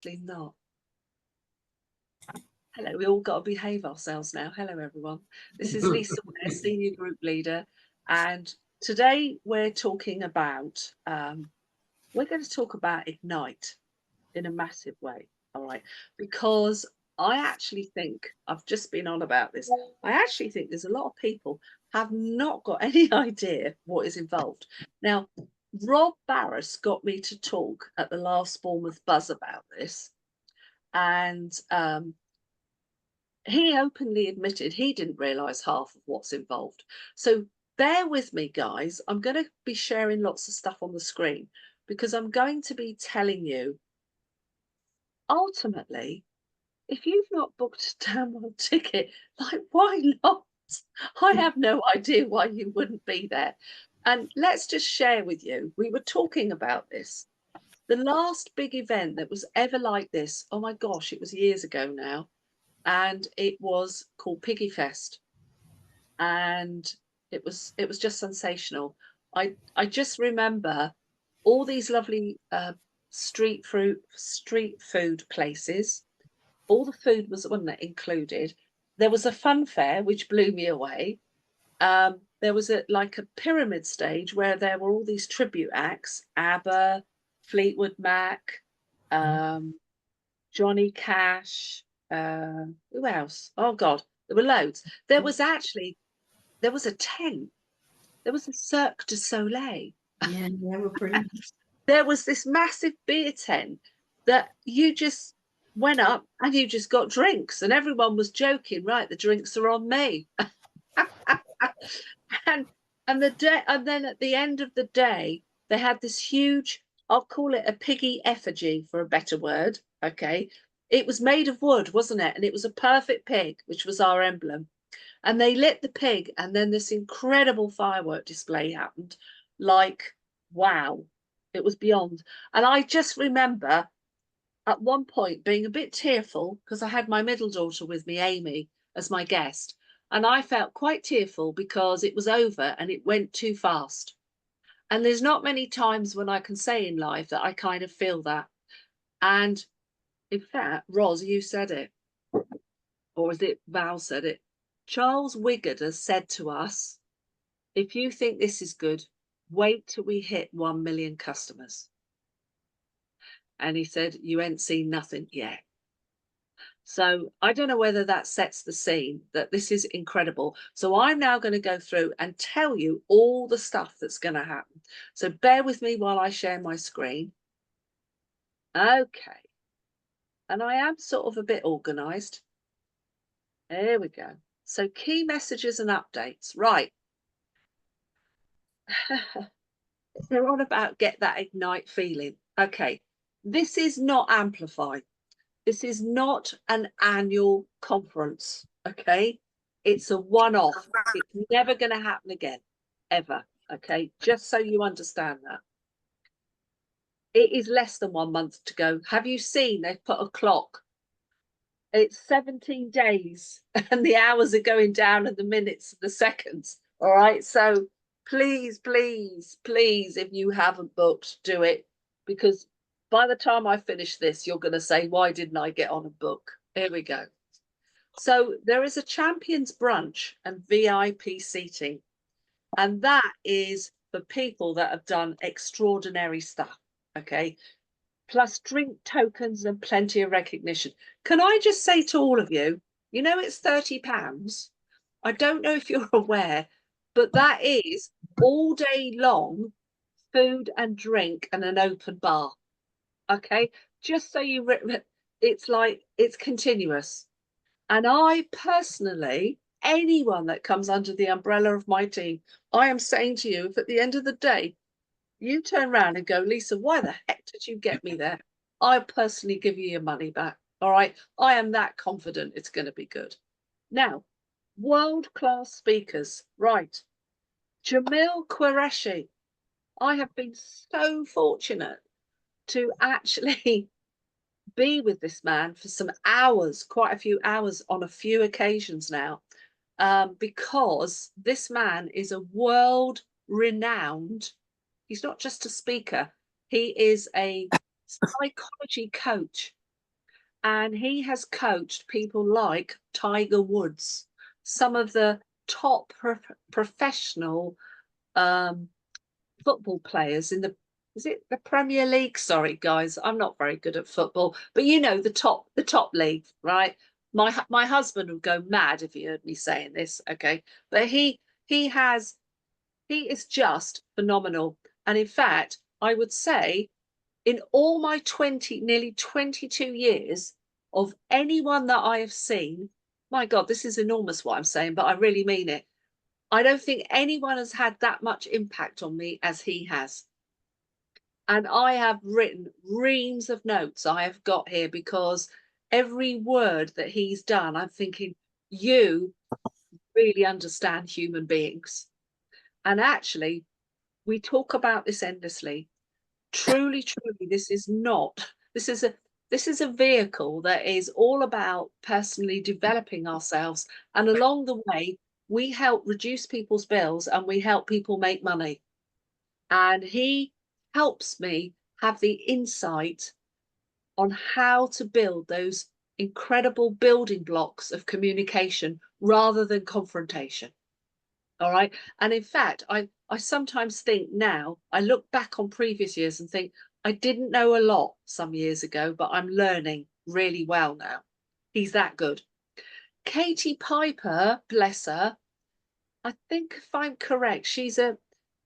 Obviously not. Hello, we all got to behave ourselves now. Hello, everyone. This is Lisa Ware, Senior Group Leader, and today we're talking about, we're going to talk about Ignite in a massive way, all right? Because I actually think, I've just been on about this, I actually think there's a lot of people have not got any idea what is involved. Now, Rob Barris got me to talk at the last Bournemouth Buzz about this, and he openly admitted he didn't realise half of what's involved. So bear with me, guys. I'm going to be sharing lots of stuff on the screen because I'm going to be telling you, ultimately, if you've not booked a damn well ticket, like, why not? I have no idea why you wouldn't be there. And let's just share with you, we were talking about this. The last big event that was ever like this, oh my gosh, it was years ago now. And it was called Piggy Fest. And it was just sensational. I just remember all these lovely street food places. All the food was, wasn't it, included. There was a fun fair which blew me away. There was like a pyramid stage where there were all these tribute acts: ABBA, Fleetwood Mac, Johnny Cash. Who else? Oh God, there were loads. There was a tent. There was a Cirque du Soleil. Yeah, they were pretty. There was this massive beer tent that you just went up and you just got drinks, and everyone was joking. Right, the drinks are on me. and and then at the end of the day, they had this huge, I'll call it a piggy effigy for a better word. Okay. It was made of wood, wasn't it? And it was a perfect pig, which was our emblem. And they lit the pig, and then this incredible firework display happened. Like, wow, it was beyond. And I just remember at one point being a bit tearful because I had my middle daughter with me, Amy, as my guest. And I felt quite tearful because it was over and it went too fast. And there's not many times when I can say in life that I kind of feel that. And in fact, Roz, you said it, or is it Val said it? Charles Wiggard has said to us, if you think this is good, wait till we hit 1 million customers. And he said, you ain't seen nothing yet. So I don't know whether that sets the scene that this is incredible. So I'm now going to go through and tell you all the stuff that's going to happen. So bear with me while I share my screen. Okay. And I am sort of a bit organized. There we go. So key messages and updates. Right. They're on about get that Ignite feeling. Okay. This is not Amplify. This is not an annual conference. Okay. It's a one-off. It's never going to happen again, ever. Okay. Just so you understand that. It is less than 1 month to go. Have you seen they've put a clock? It's 17 days and the hours are going down and the minutes and the seconds. All right. So please, please, please, if you haven't booked, do it, because by the time I finish this, you're going to say, why didn't I get on a book? Here we go. So there is a champions brunch and VIP seating, and that is for people that have done extraordinary stuff. Okay. Plus drink tokens and plenty of recognition. Can I just say to all of you, you know, it's £30. I don't know if you're aware, but that is all day long food and drink and an open bar. Okay. Just so you, it's like, it's continuous. And I personally, anyone that comes under the umbrella of my team, I am saying to you, if at the end of the day, you turn around and go, Lisa, why the heck did you get me there? I personally give you your money back. All right. I am that confident it's going to be good. Now, world-class speakers. Right. Jamil Qureshi. I have been so fortunate to actually be with this man for some hours, quite a few hours on a few occasions now, because this man is a world-renowned, he's not just a speaker, he is a psychology coach. And he has coached people like Tiger Woods, some of the top professional football players in the, is it the Premier League? Sorry, guys, I'm not very good at football, but you know, the top league, right? My husband would go mad if he heard me saying this, okay? But he has he is just phenomenal. And in fact, I would say in all my nearly 22 years, of anyone that I have seen, my God, this is enormous what I'm saying, but I really mean it. I don't think anyone has had that much impact on me as he has. And I have written reams of notes I have got here because every word that he's done, I'm thinking, you really understand human beings. And actually, we talk about this endlessly. Truly, truly, this is a vehicle that is all about personally developing ourselves. And along the way, we help reduce people's bills and we help people make money. And he helps me have the insight on how to build those incredible building blocks of communication rather than confrontation. All right. And in fact, I sometimes think now, I look back on previous years and think I didn't know a lot some years ago, but I'm learning really well now. He's that good. Katie Piper, bless her. I think if I'm correct, she's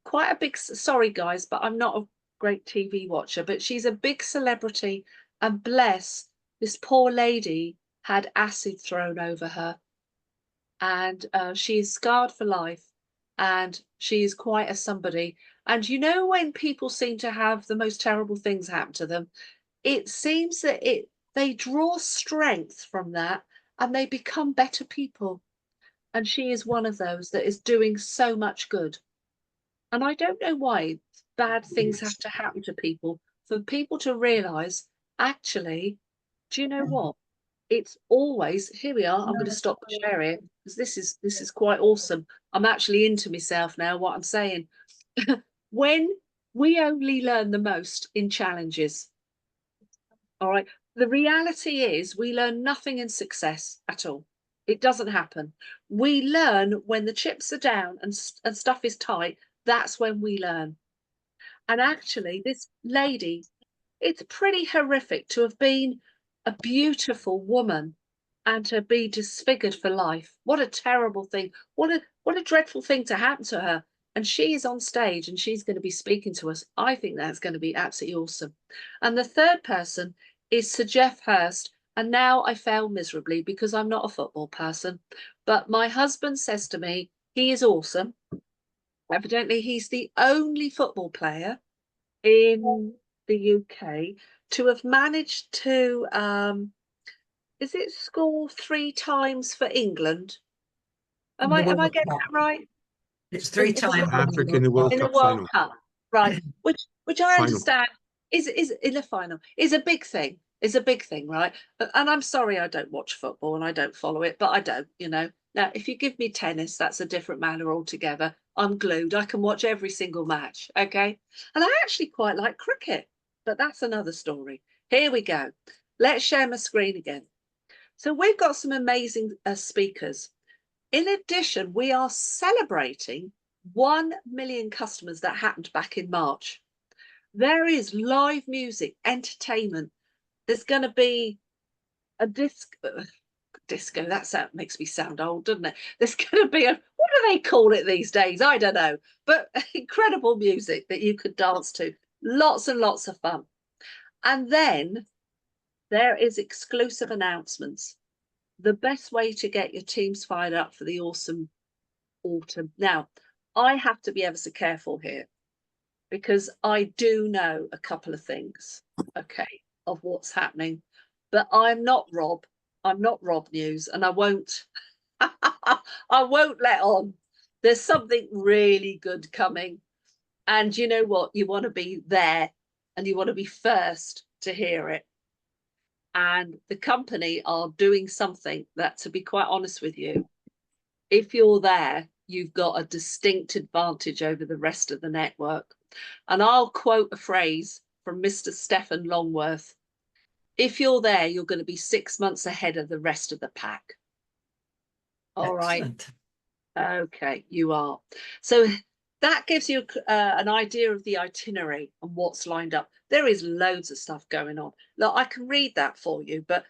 quite a big, sorry guys, but I'm not a great TV watcher, but she's a big celebrity, and bless, this poor lady had acid thrown over her, and she is scarred for life, and she is quite a somebody. And you know, when people seem to have the most terrible things happen to them, it seems that they draw strength from that and they become better people. And she is one of those that is doing so much good. And I don't know why bad things have to happen to people for people to realize, actually, do you know what? It's always, here we are. I'm going to stop sharing it because this is quite awesome. I'm actually into myself now, what I'm saying. When we only learn the most in challenges, all right, the reality is we learn nothing in success at all. It doesn't happen. We learn when the chips are down and stuff is tight. That's when we learn. And actually, this lady, it's pretty horrific to have been a beautiful woman and to be disfigured for life. What a terrible thing. What a dreadful thing to happen to her. And she is on stage and she's going to be speaking to us. I think that's going to be absolutely awesome. And the third person is Sir Geoff Hurst. And now I fail miserably because I'm not a football person. But my husband says to me, he is awesome. Evidently, he's the only football player in the UK to have managed to is it score 3 times for England? Am I getting that right? It's 3 times Africa in the World In the Cup World final. Cup, right? Which I Final. understand is in the final is a big thing. Is a big thing, right? And I'm sorry I don't watch football and I don't follow it, but I don't, you know. Now, if you give me tennis, that's a different matter altogether. I'm glued. I can watch every single match, okay? And I actually quite like cricket, but that's another story. Here we go. Let's share my screen again. So we've got some amazing speakers. In addition, we are celebrating 1 million customers that happened back in March. There is live music, entertainment. There's going to be a disco. That makes me sound old, doesn't it? There's going to be what do they call it these days? I don't know. But incredible music that you could dance to. Lots and lots of fun. And then there is exclusive announcements. The best way to get your teams fired up for the awesome autumn. Now, I have to be ever so careful here because I do know a couple of things, okay, of what's happening, but I'm not Rob. I'm not Rob News, and I won't I won't let on. There's something really good coming. And you know what? You want to be there and you want to be first to hear it. And the company are doing something that, to be quite honest with you, if you're there, you've got a distinct advantage over the rest of the network. And I'll quote a phrase from Mr. Stephen Longworth. If you're there, you're going to be 6 months ahead of the rest of the pack. All right. Excellent. Okay, you are. So that gives you an idea of the itinerary and what's lined up. There is loads of stuff going on. Look, I can read that for you, but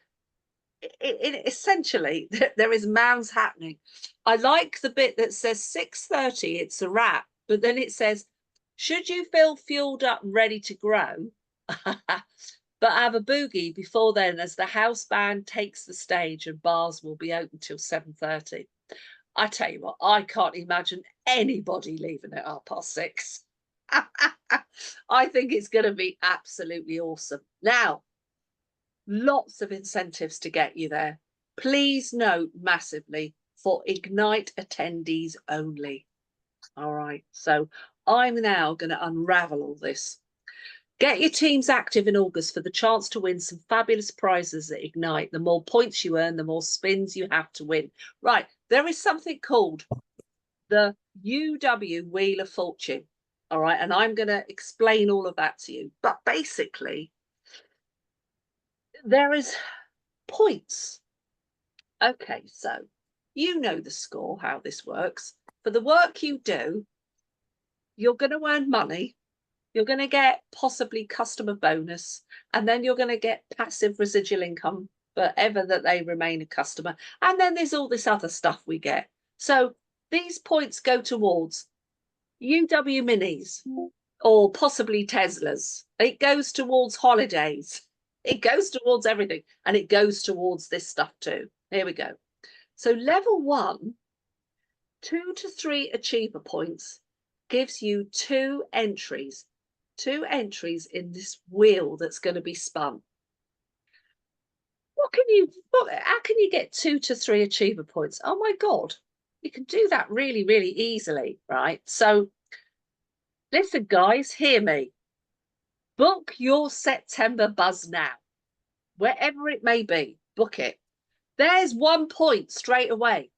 essentially there is mounds happening. I like the bit that says 6:30, it's a wrap, but then it says, should you feel fueled up and ready to grow, but have a boogie before then, as the house band takes the stage and bars will be open till 7:30. I tell you what, I can't imagine anybody leaving at 6:30. I think it's going to be absolutely awesome. Now, lots of incentives to get you there. Please note massively, for Ignite attendees only. All right, so I'm now going to unravel all this. Get your teams active in August for the chance to win some fabulous prizes at Ignite. The more points you earn, the more spins you have to win. Right, there is something called the UWheel of Fortune. All right, and I'm going to explain all of that to you. But basically, there is points. Okay, so you know the score, how this works. For the work you do, you're going to earn money. You're going to get possibly customer bonus, and then you're going to get passive residual income forever that they remain a customer. And then there's all this other stuff we get. So these points go towards UW Minis or possibly Teslas. It goes towards holidays. It goes towards everything, and it goes towards this stuff too. Here we go. So level 1, 2 to 3 achiever points gives you 2 entries in this wheel that's going to be spun. How can you get 2 to 3 achiever points? Oh my God, you can do that really, really easily, right? So listen, guys, hear me. Book your September buzz now. Wherever it may be, book it. There's 1 point straight away.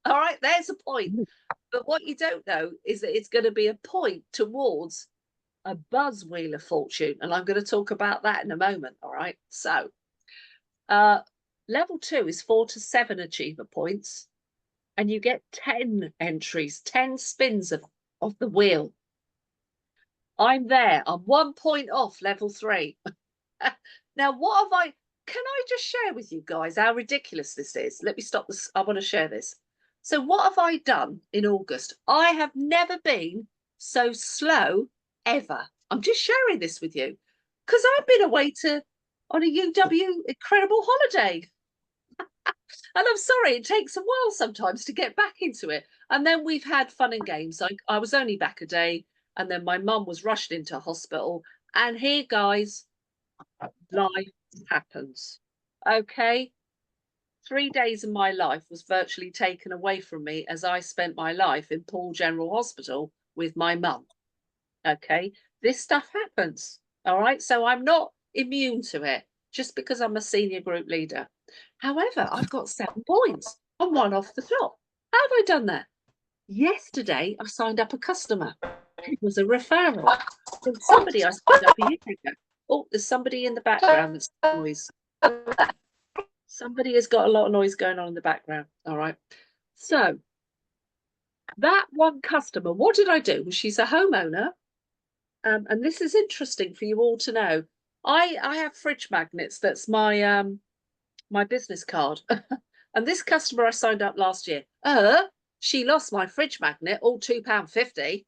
All right, there's a point. But what you don't know is that it's going to be a point towards a buzz wheel of fortune. And I'm going to talk about that in a moment. All right. So level 2 is 4 to 7 achiever points. And you get 10 entries, 10 spins of the wheel. I'm there. I'm 1 point off level 3. Now, can I just share with you guys how ridiculous this is? Let me stop this. I want to share this. So what have I done in August? I have never been so slow ever. I'm just sharing this with you because I've been away on a UW incredible holiday. And I'm sorry, it takes a while sometimes to get back into it. And then we've had fun and games. I was only back a day, and then my mum was rushed into hospital. And here, guys, life happens. Okay. 3 days of my life was virtually taken away from me as I spent my life in Paul General Hospital with my mum. Okay. This stuff happens. All right. So I'm not immune to it just because I'm a senior group leader. However, I've got 7 points and 1 off the top. How have I done that? Yesterday, I signed up a customer. It was a referral from somebody I signed up a year ago. Oh, there's somebody in the background that's noise. Somebody has got a lot of noise going on in the background. All right. So that one customer, what did I do? Well, she's a homeowner. And this is interesting for you all to know. I have fridge magnets. That's my my business card. And this customer I signed up last year. She lost my fridge magnet, all £2.50.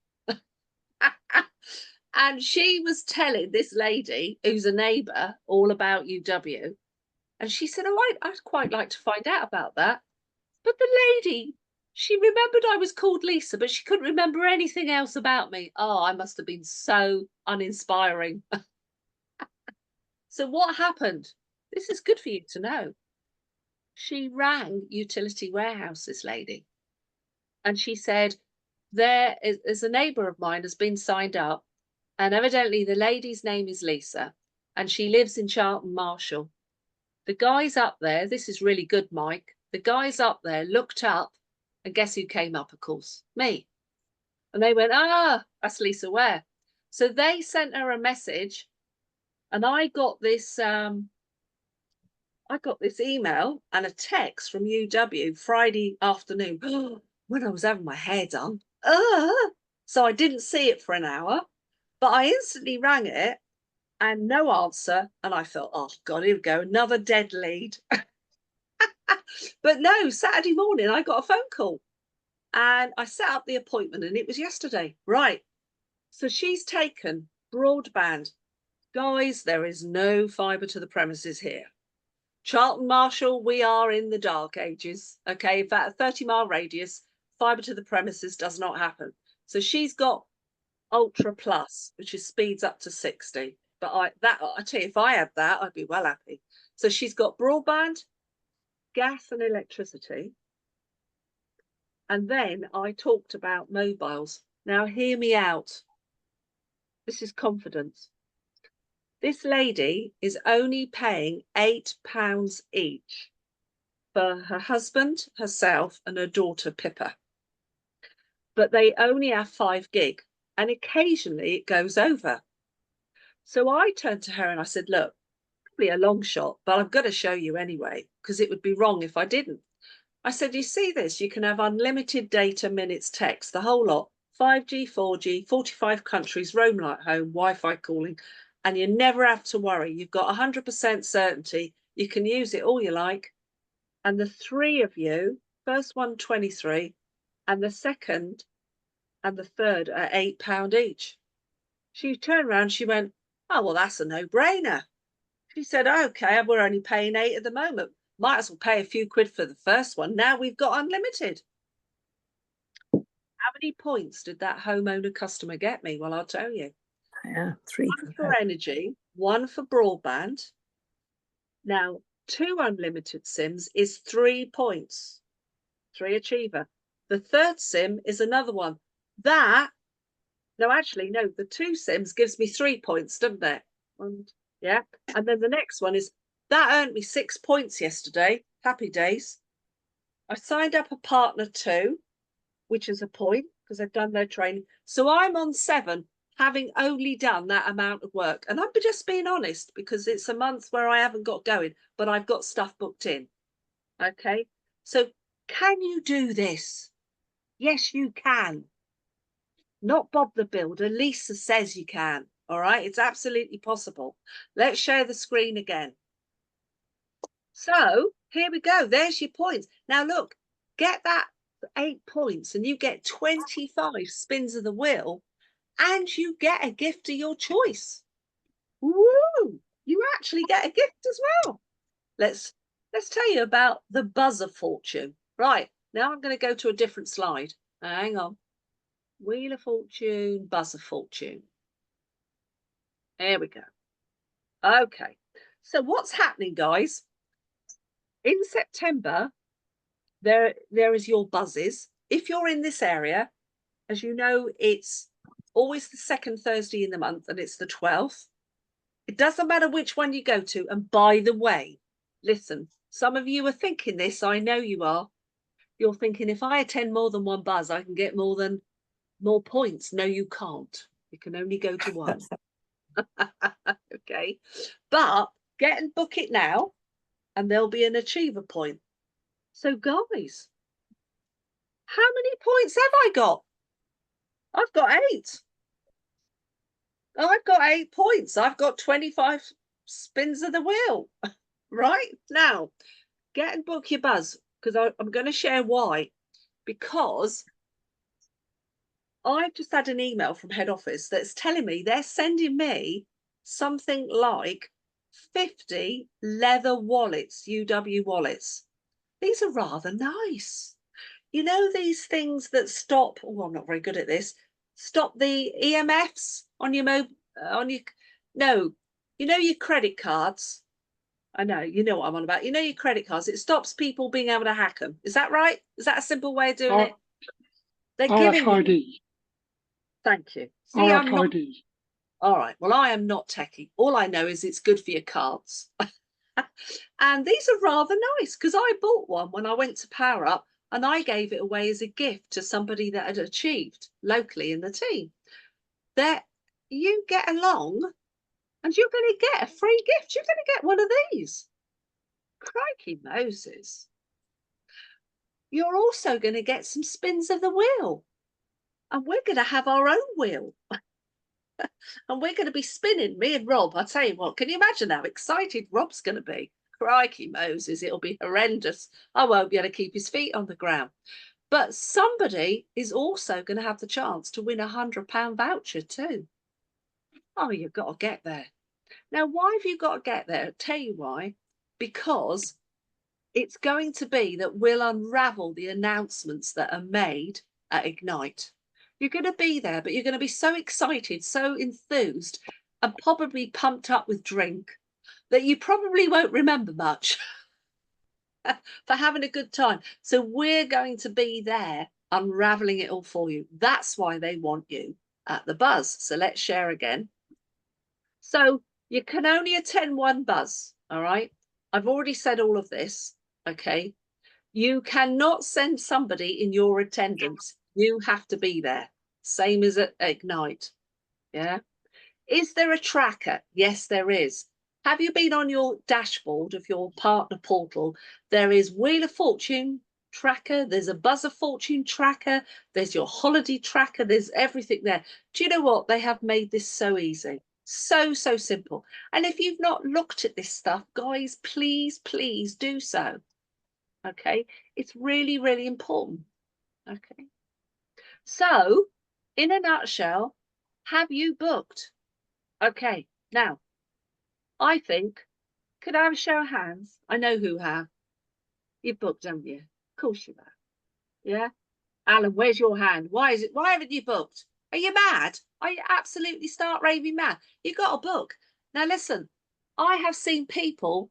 And she was telling this lady who's a neighbour all about UW. And she said, oh, I'd quite like to find out about that. But the lady, she remembered I was called Lisa, but she couldn't remember anything else about me. Oh, I must have been so uninspiring. So what happened? This is good for you to know. She rang Utility Warehouse, this lady. And she said, there is a neighbour of mine has been signed up. And evidently the lady's name is Lisa. And she lives in Charlton Marshall. The guys up there, this is really good, Mike. The guys up there looked up, and guess who came up, of course? Me. And they went, that's Lisa Ware. So they sent her a message And I got this email and a text from UW Friday afternoon when I was having my hair done. So I didn't see it for an hour, but I instantly rang it and no answer. And I thought, oh God, here we go, another dead lead. But no, Saturday morning I got a phone call and I set up the appointment and it was yesterday. Right. So she's taken broadband. Guys, there is no fibre to the premises here. Charlton Marshall, we are in the dark ages. Okay, in fact, a 30-mile radius, fibre to the premises does not happen. So she's got Ultra Plus, which is speeds up to 60. But I tell you, if I had that, I'd be well happy. So she's got broadband, gas and electricity. And then I talked about mobiles. Now hear me out. This is confidence. This lady is only paying £8 each for her husband, herself, and her daughter Pippa. But they only have 5 gig, and occasionally it goes over. So I turned to her and I said, look, probably a long shot, but I've got to show you anyway, because it would be wrong if I didn't. I said, you see this? You can have unlimited data, minutes, text, the whole lot, 5G, 4G, 45 countries, roam like home, Wi-Fi calling, and you never have to worry. You've got 100% certainty. You can use it all you like. And the 3 of you, first one 23, and the second and the third are £8 each. She turned around, she went, oh, well, that's a no-brainer. She said, okay, we're only paying 8 at the moment. Might as well pay a few quid for the first one. Now we've got unlimited. How many points did that homeowner customer get me? Well, I'll tell you. Yeah, 3 1 for energy, 1 for broadband. Now, 2 unlimited SIMs is 3 points. 3 achiever. The third SIM is another one. The 2 SIMs gives me 3 points, doesn't it? Yeah. And then the next one is, that earned me 6 points yesterday. Happy days. I signed up a partner 2, which is a point because they've done their training. So I'm on 7, having only done that amount of work. And I'm just being honest because it's a month where I haven't got going, but I've got stuff booked in. Okay. So can you do this? Yes, you can. Not Bob the Builder. Lisa says you can. All right. It's absolutely possible. Let's share the screen again. So here we go. There's your points. Now look, get that 8 points and you get 25 spins of the wheel and you get a gift of your choice. Woo! You actually get a gift as well. Let's tell you about the buzzer fortune. Right, now I'm going to go to a different slide. Hang on. Wheel of Fortune, buzzer fortune. There we go. Okay. So what's happening, guys? In September, there is your buzzes. If you're in this area, as you know, it's always the second Thursday in the month and it's the 12th. It doesn't matter which one you go to. And by the way, listen, some of you are thinking this. I know you are. You're thinking, if I attend more than one buzz, I can get more points. No, you can't. You can only go to one. Okay. But get and book it now and there'll be an achiever point. So guys, how many points have I got? I've got 8. I've got 8 points. I've got 25 spins of the wheel. Right now, get and book your buzz because I'm going to share why. Because I've just had an email from head office that's telling me they're sending me something like 50 leather wallets, UW wallets. These are rather nice. You know, these things that stop, oh, I'm not very good at this, stop the EMFs on your no, you know, your credit cards. I know, you know what I'm on about. You know, your credit cards, it stops people being able to hack them. Is that right? Is that a simple way of doing it? They're giving me. Thank you. See, I'm not. All right. Well, I am not techie. All I know is it's good for your cards. And these are rather nice because I bought one when I went to Power Up and I gave it away as a gift to somebody that had achieved locally in the team. That you get along and you're going to get a free gift. You're going to get one of these. Crikey Moses. You're also going to get some spins of the wheel. And we're going to have our own wheel. And we're going to be spinning, me and Rob. I tell you what, can you imagine how excited Rob's going to be? Crikey Moses, it'll be horrendous. I won't be able to keep his feet on the ground. But somebody is also going to have the chance to win £100 voucher too. Oh, you've got to get there. Now, why have you got to get there? I'll tell you why. Because it's going to be that we'll unravel the announcements that are made at Ignite. You're going to be there, but you're going to be so excited, so enthused, and probably pumped up with drink that you probably won't remember much for having a good time. So we're going to be there unraveling it all for you. That's why they want you at the buzz. So let's share again. So you can only attend one buzz, all right? I've already said all of this, okay? You cannot send somebody in your attendance. You have to be there. Same as at Ignite. Yeah. Is there a tracker? Yes, there is. Have you been on your dashboard of your partner portal? There is Wheel of Fortune tracker. There's a Buzz of Fortune tracker. There's your holiday tracker. There's everything there. Do you know what? They have made this so easy. So simple. And if you've not looked at this stuff, guys, please do so. Okay. It's really important. Okay. So, in a nutshell, have you booked? Okay, now, I think, could I have a show of hands? I know who have. You've booked, haven't you? Of course you have. Yeah? Alan, where's your hand? Why haven't you booked? Are you mad? Are you absolutely start raving mad? You got a book. Now listen, I have seen people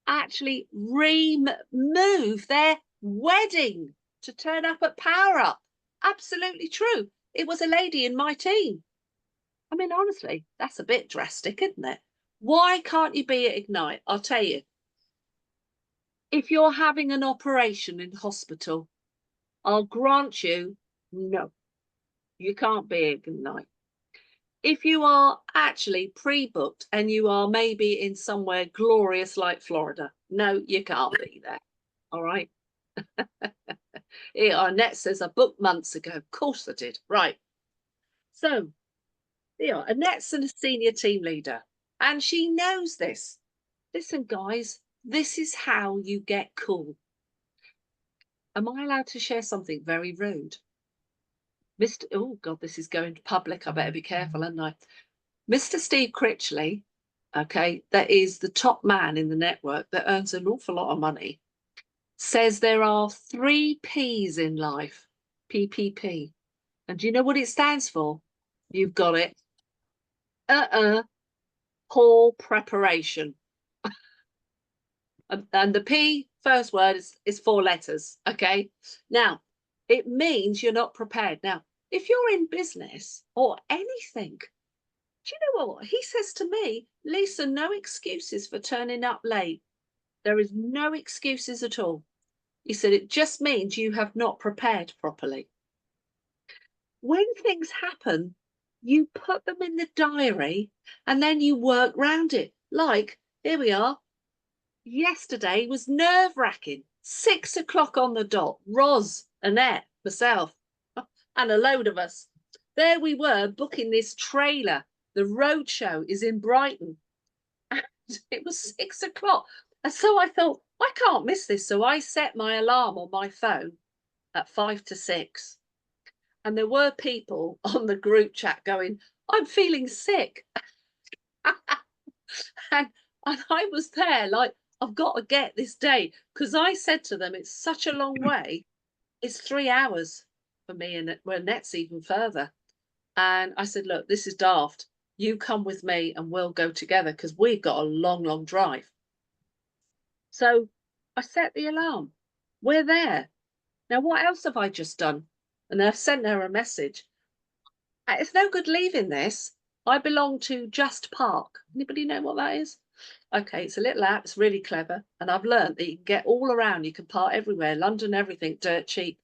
actually remove their wedding to turn up at Power Up. Absolutely true. It was a lady in my team. I mean, honestly, that's a bit drastic, isn't it? Why can't you be at Ignite? I'll tell you. If you're having an operation in hospital, I'll grant you, no, you can't be at Ignite. If you are actually pre-booked and you are maybe in somewhere glorious like Florida, no, you can't be there. All right. Annette says I booked months ago. Of course I did. Right. So, yeah, Annette's a senior team leader and she knows this. Listen, guys, this is how you get cool. Am I allowed to share something very rude? Oh God, this is going to public. I better be careful, aren't I? Mr. Steve Critchley, okay, that is the top man in the network that earns an awful lot of money, says there are 3 P's in life, PPP. And do you know what it stands for? You've got it. Poor preparation. And the P first word is 4 letters. Okay. Now, it means you're not prepared. Now, if you're in business or anything, do you know what? He says to me, Lisa, no excuses for turning up late. There is no excuses at all. He said, it just means you have not prepared properly. When things happen, you put them in the diary and then you work round it. Like, here we are. Yesterday was nerve-wracking. 6 o'clock on the dot. Roz, Annette, myself, and a load of us. There we were booking this trailer. The road show is in Brighton. And it was 6 o'clock. And so I thought, I can't miss this. So I set my alarm on my phone at 5 to 6. And there were people on the group chat going, I'm feeling sick. and I was there like, I've got to get this day, because I said to them, it's such a long way. It's 3 hours for me, and Annette's even further. And I said, look, this is daft. You come with me and we'll go together because we've got a long drive. So I set the alarm. We're there. Now, what else have I just done? And I've sent her a message. It's no good leaving this. I belong to Just Park. Anybody know what that is? Okay, it's a little app. It's really clever. And I've learned that you can get all around. You can park everywhere. London, everything, dirt cheap.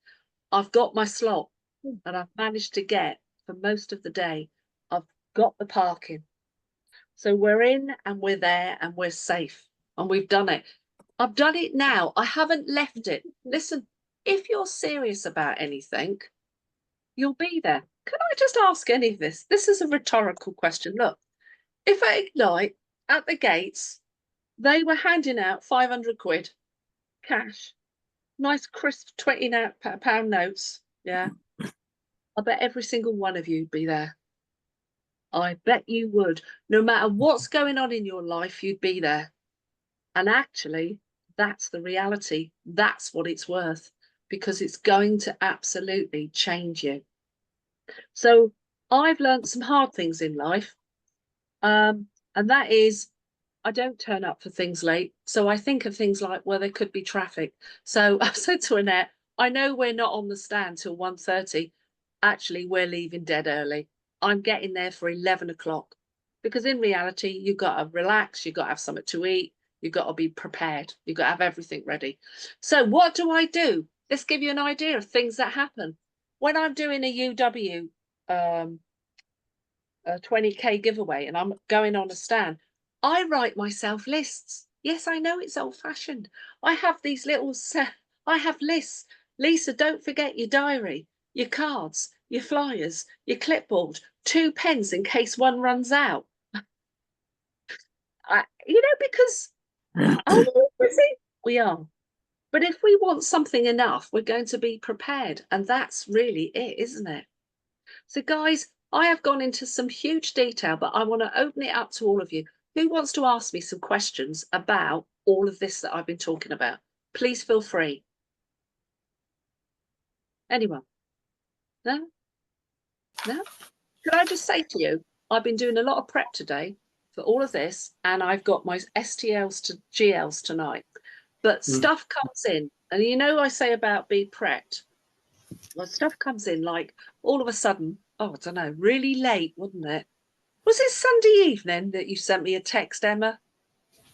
I've got my slot and I've managed to get for most of the day. I've got the parking. So we're in and we're there and we're safe and we've done it. I've done it now. I haven't left it. Listen, if you're serious about anything, you'll be there. Can I just ask any of this? This is a rhetorical question. Look, if at Ignite at the gates, they were handing out 500 quid cash, nice crisp £20 notes. Yeah. I bet every single one of you'd be there. I bet you would. No matter what's going on in your life, you'd be there. And actually, that's the reality. That's what it's worth, because it's going to absolutely change you. So I've learned some hard things in life. And that is, I don't turn up for things late. So I think of things like, well, there could be traffic. So I said to Annette, I know we're not on the stand till 1:30. Actually, we're leaving dead early. I'm getting there for 11 o'clock, because in reality, you've got to relax, you've got to have something to eat, you've got to be prepared, you've got to have everything ready. So what do I do? Let's give you an idea of things that happen. When I'm doing a UW a 20K giveaway and I'm going on a stand, I write myself lists. Yes, I know it's old fashioned. I have these I have lists. Lisa, don't forget your diary, your cards, your flyers, your clipboard, 2 pens in case one runs out. Because oh, we are. But if we want something enough, we're going to be prepared. And that's really it, isn't it? So, guys, I have gone into some huge detail, but I want to open it up to all of you. Who wants to ask me some questions about all of this that I've been talking about? Please feel free. Anyone? No? No? Could I just say to you, I've been doing a lot of prep today for all of this, and I've got my STLs to GLs tonight. But stuff comes in, and I say about be prepped. Well, stuff comes in like all of a sudden, I don't know, really late, wasn't it? Was it Sunday evening that you sent me a text, Emma,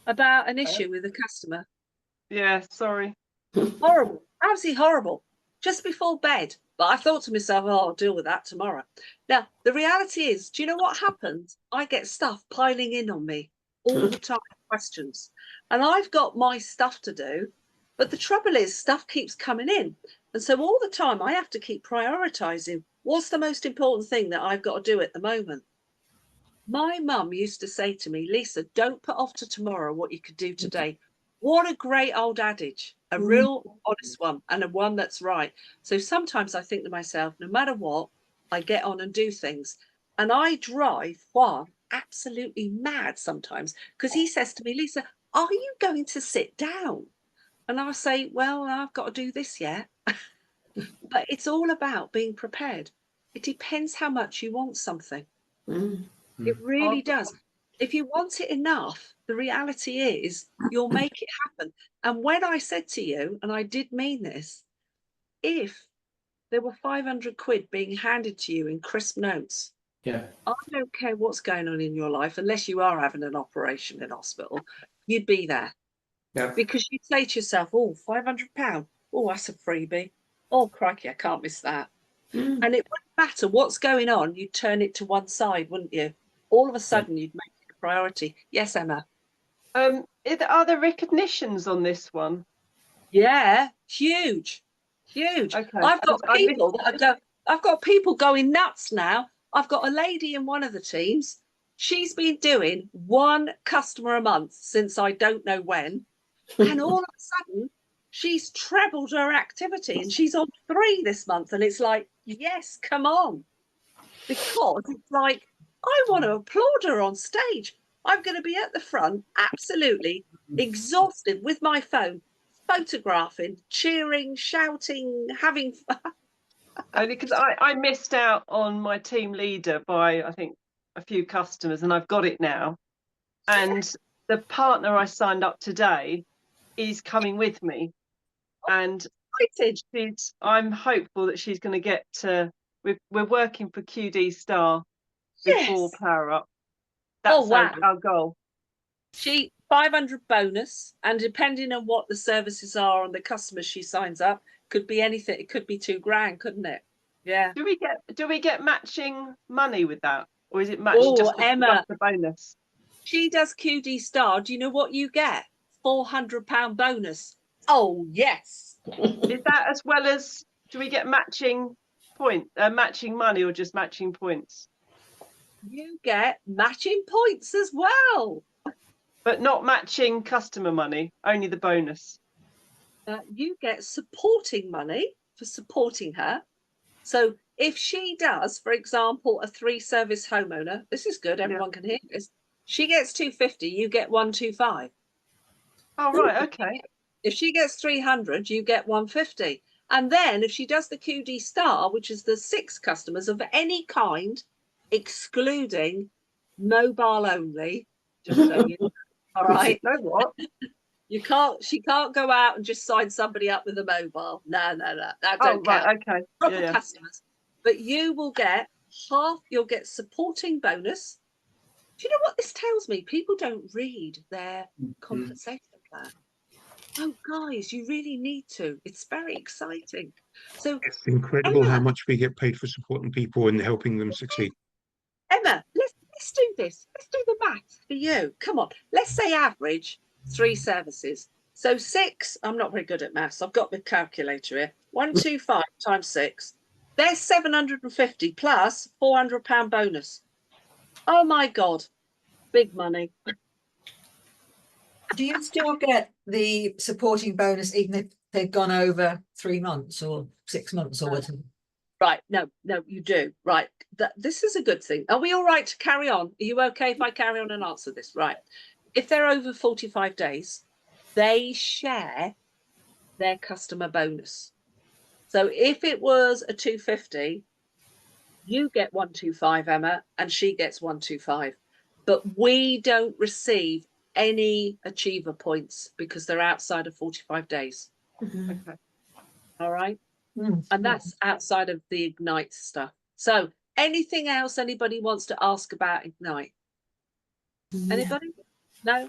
about an issue with a customer? Yeah, sorry. Horrible, absolutely horrible. Just before bed. But I thought to myself, oh, I'll deal with that tomorrow. Now, the reality is, do you know what happens? I get stuff piling in on me all the time, questions. And I've got my stuff to do. But the trouble is, stuff keeps coming in. And so all the time, I have to keep prioritizing what's the most important thing that I've got to do at the moment. My mum used to say to me, Lisa, don't put off to tomorrow what you could do today. What a great old adage, a real honest one, and a one that's right. So sometimes I think to myself, no matter what, I get on and do things. And I drive Juan absolutely mad sometimes, because he says to me, Lisa, are you going to sit down? And I say, well, I've got to do this yet. But it's all about being prepared. It depends how much you want something. It really does. If you want it enough, the reality is you'll make it happen. And when I said to you, and I did mean this, if there were 500 quid being handed to you in crisp notes, Yeah. I don't care what's going on in your life, unless you are having an operation in hospital, you'd be there. Yeah. Because you'd say to yourself, oh, £500. Oh, that's a freebie. Oh, crikey, I can't miss that. And it wouldn't matter what's going on, you'd turn it to one side, wouldn't you? All of a sudden, you'd make it a priority. Yes, Emma? Are there recognitions on this one? Yeah, huge, huge. Okay. I've got people going nuts now. I've got a lady in one of the teams. She's been doing one customer a month since I don't know when. And all of a sudden, she's trebled her activity and she's on 3 this month. And it's like, yes, come on. Because it's like, I want to applaud her on stage. I'm going to be at the front, absolutely exhausted with my phone, photographing, cheering, shouting, having fun. Only because I missed out on my team leader by, I think, a few customers, and I've got it now. And the partner I signed up today is coming with me. And I'm hopeful that she's going to get to, we're working for QD Star before Power Up. That's our goal. 500 bonus, and depending on what the services are and the customers she signs up, could be anything. It could be $2,000, couldn't it? Yeah. Do we get matching money with that, or is it matched just Emma, the bonus? She does QD star. Do you know what you get? £400 bonus. Oh, yes. Is that as well as, do we get matching matching money, or just matching points? You get matching points as well. But not matching customer money, only the bonus. You get supporting money for supporting her. So if she does, for example, a 3-service homeowner, this is good, everyone can hear this. She gets 250, you get 125. Oh, right, okay. If she gets 300, you get 150. And then if she does the QD star, which is the 6 customers of any kind, excluding mobile only, just so you know, all right. You know what? She can't go out and just sign somebody up with a mobile. No, that Oh, don't count. right, okay. Proper Yeah. customers. But you will get half, you'll get supporting bonus. Do you know what this tells me? People don't read their compensation plan. Oh, guys, you really need to. It's very exciting. So, It's incredible how Emma, much we get paid for supporting people and helping them succeed. Emma, let's do this. Let's do the maths for you. Come on. Let's say average 3 services. So 6, I'm not very good at maths. I've got my calculator here. 125 times 6. There's 750 plus £400 bonus. Oh my God. Big money. Do you still get the supporting bonus even if they've gone over 3 months or 6 months or whatever? Right. No, you do. Right. This is a good thing. Are we all right to carry on? Are you okay if I carry on and answer this? Right. If they're over 45 days, they share their customer bonus. So if it was a 250, you get 125, Emma, and she gets 125. But we don't receive any achiever points because they're outside of 45 days. Okay. All right. And that's outside of the Ignite stuff. So anything else anybody wants to ask about Ignite? Anybody? No?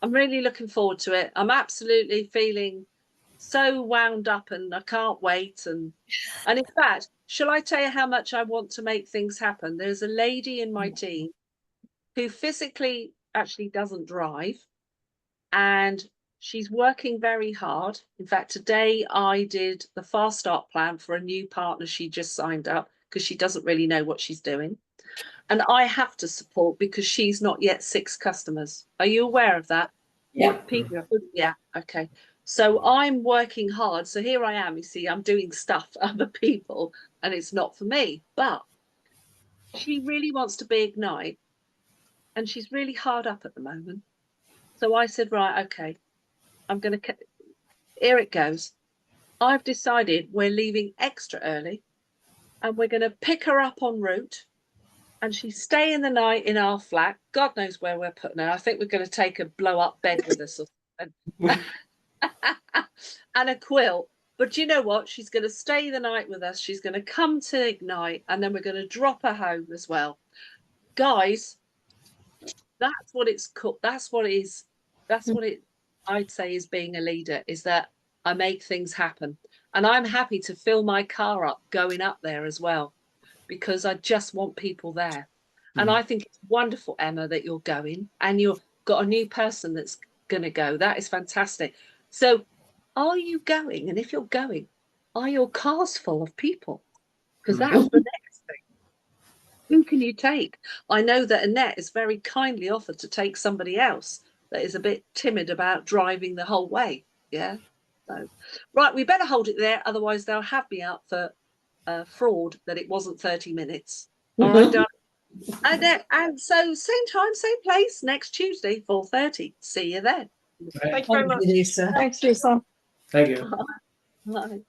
I'm really looking forward to it. I'm absolutely feeling so wound up and I can't wait. And in fact, shall I tell you how much I want to make things happen? There's a lady in my team who physically actually doesn't drive, and she's working very hard. In fact, today I did the fast start plan for a new partner she just signed up because she doesn't really know what she's doing. And I have to support because she's not yet 6 customers. Are you aware of that? Yeah. People, yeah, okay. So I'm working hard. So here I am, you see, I'm doing stuff for other people and it's not for me. But she really wants to be Ignite and she's really hard up at the moment. So I said, right, okay, I'm going to, here it goes. I've decided we're leaving extra early and we're going to pick her up en route and she's staying the night in our flat. God knows where we're putting her. I think we're going to take a blow up bed with us or something. And a quilt. But you know what? She's going to stay the night with us. She's going to come to Ignite and then we're going to drop her home as well. Guys, that's what it's called. That's what it is. That's what it, I'd say, is being a leader, is that I make things happen. And I'm happy to fill my car up going up there as well, because I just want people there. And I think it's wonderful, Emma, that you're going and you've got a new person that's going to go. That is fantastic. So are you going? And if you're going, are your cars full of people? Because that's the next thing. Who can you take? I know that Annette is very kindly offered to take somebody else that is a bit timid about driving the whole way. Yeah. So, right, we better hold it there. Otherwise, they'll have me up for fraud that it wasn't 30 minutes. All right, darling. And so same time, same place next Tuesday, 4:30. See you then. Thank you very much. Lisa. Thanks, Lisa. Thank you. Bye.